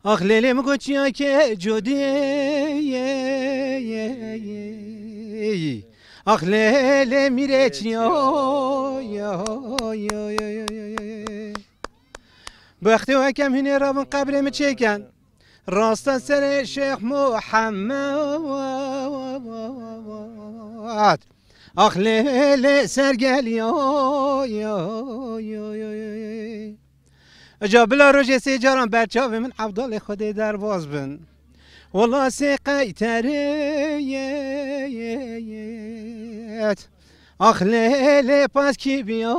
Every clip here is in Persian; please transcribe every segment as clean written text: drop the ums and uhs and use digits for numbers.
آخ لیلی مگو چیا که جودی آخ لیلی میره چیا وقتی و کم هنی رابن قبرم چکن راست سر شیخ محمد آخ لیلی سرگلی اجا بلا روژه سی جاران بچه ها من عبدال خودی در باز بن والله سی قیتریت آخ لیلی پس کی بیا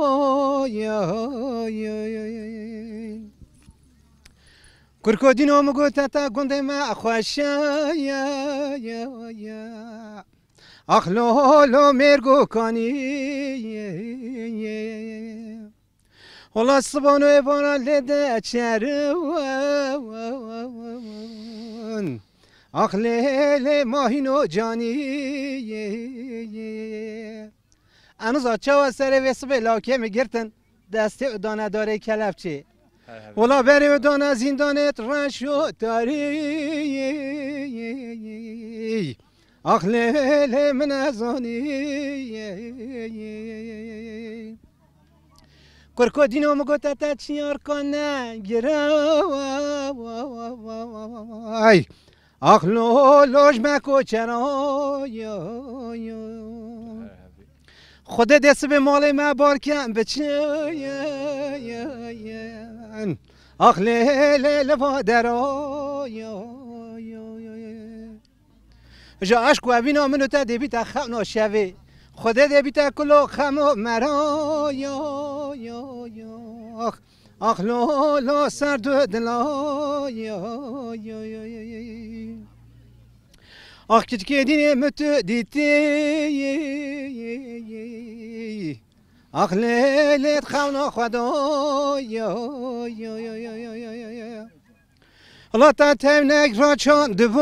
کرکودین هم گوته تا گنده ما خوشه آخ لولو مرگو کانی والله الصبان ويبانا لدا تشارون اخ ليلي ماهينو جاني انا زاچا و سر وسب لاکه میگرتن دسته ادانه داره کلبچه والله بری ادانه زندانت رشو داری اخ ليلي من ازانی کرکودینو مگو تا چیار کنه گرای آخ لوش مکو چرا خود دست به مال ما بار کن بچه آخ لیل جا عشق و بینا منو تا دیبی تا خمنا شوی خدا دیبی کلو خمو مرا آخ لو سرد دلا آخ کچکی دینه متو دیتی آخ لیلت خمنا خدا الله تا تمنک را چان دو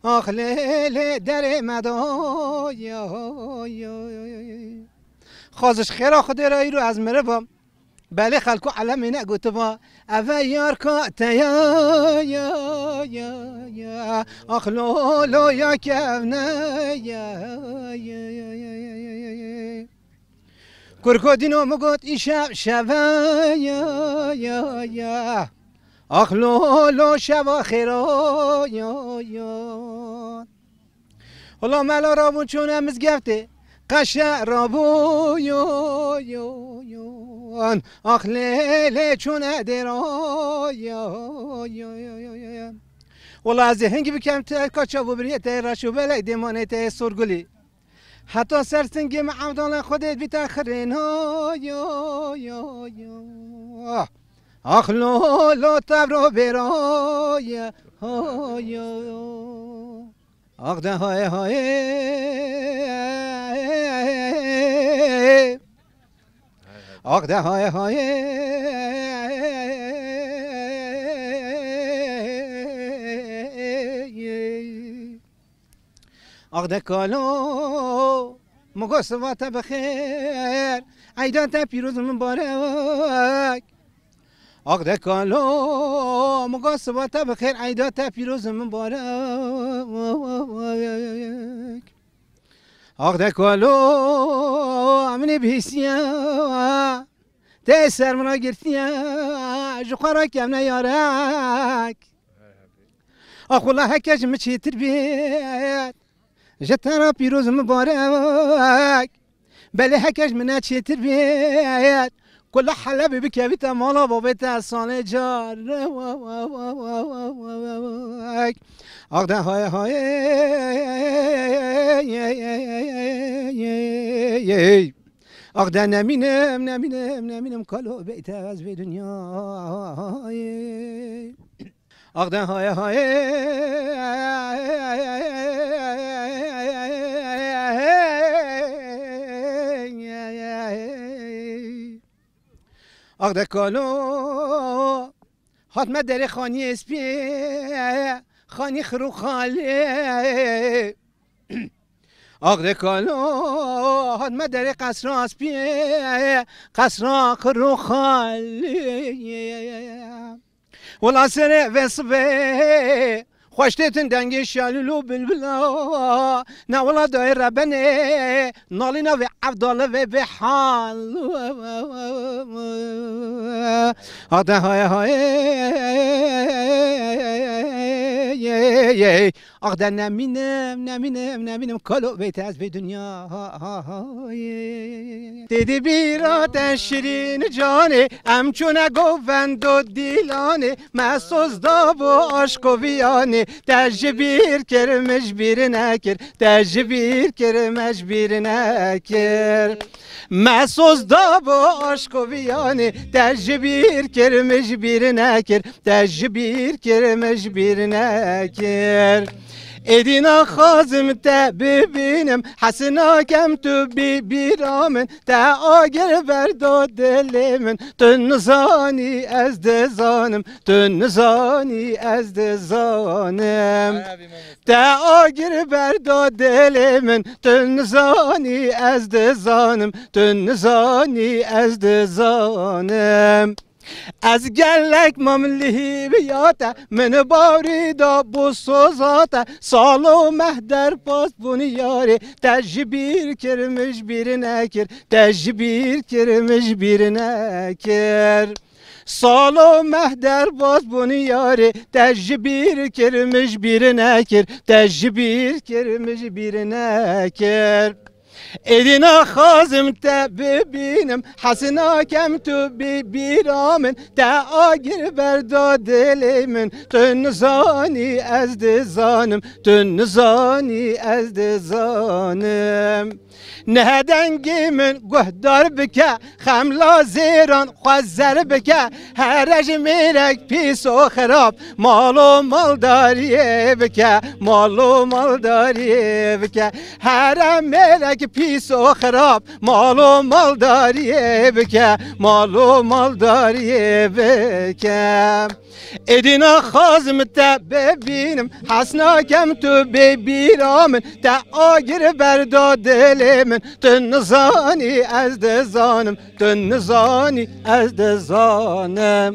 آخ لیل در مدای خازش خیرا خود رایی رو از مره بام بله خلکو علم اینه گوته با اوه یار کاتیا آخ لولو یا کونه کرکودینو مگوت ای شب شبه آخ لولو شب خیرا والله ملا رابون چونه مزگفته قشه رابو آخ لیلی چونه درا والله از هنگی بکم تا کچا ببریه تا رشو بلک دیمانه تا سرگلی حتی سرسنگی معمدان خودت بیتا خرین آخ لولو تبرو برای آخ ده های آخ ده های آخ ده کالو مگو سوات بخیر عیدات پیروز مبارک آخ ده کالو مگو سوات بخیر عیدات پیروز مبارک آخ ده کالو امنی بیسیا ته سرمنا گرتیا جخورا کم نیارک آخ والله هکش مچی تربیت جترا پیروز مبارک بله هکش منه چی تربیت كل حلب بكبيت مالا بابيت سانه جار اقدا هاي هاي اقدا نمینم کالو بیت از به دنیا اقدا هاي هاي اقدا کالو حتما در خانی اسپی خانی خرو خاله آقد کالات مدر قصر اسپیه قصر آخر خالی ولا سر وصبه خوشتتن دنگ شالولو بلبلا نه ولا دایر بنه نالينا و عبدالله و بحال آده های های آده نمینم کالو بیت از به دنیا دیدی بیرات شیرین جانه امچونه گوند و دیلانه مسوز داب و عشق و ویانه تجبیر کرمش بیر نکر تجبیر کرمش بیر نکر مسوز داب و عشق و ویانه تجبیر کرمش بیر نکر تجبیر کرمش بیر نکر ایدینا خازم تا ببینم حسنا کم تو بیرامن تا آگر برداد دل من تو نزانی از دزانم تو نزانی از دزانم تا آگر برداد دل من تو نزانی از دزانم تو نزانی از دزانم از گلک مملی بیاتا من باری دا بسوزاتا سالو مهدر پاس بونیاره تجبیر کرمش بیر نکر تجبیر کرمش بیر نکر سالو مهدر باز بونیاره تجبیر کرمش بیر نکر تجبیر کرمش بیر نکر ایدینا خازم تا ببینم حسنا کم تو بیرامن تا آگر برداد دل من تو نزانی از دزانم تو نزانی از دزانم نه دنگی من گهدار بکه خملا زیران خوزر بکه هرج میرک پیس و خراب مالو مالداری بکه مالو مالداری بکه هر میرک پیس و خراب مالو مالداری بکه مالو مالداری بکه ایدینا خازم تا ببینم حسنا کم تو بیرامن تا آگر برداد دل من تو نزانی از دزانم تو نزانی از دزانم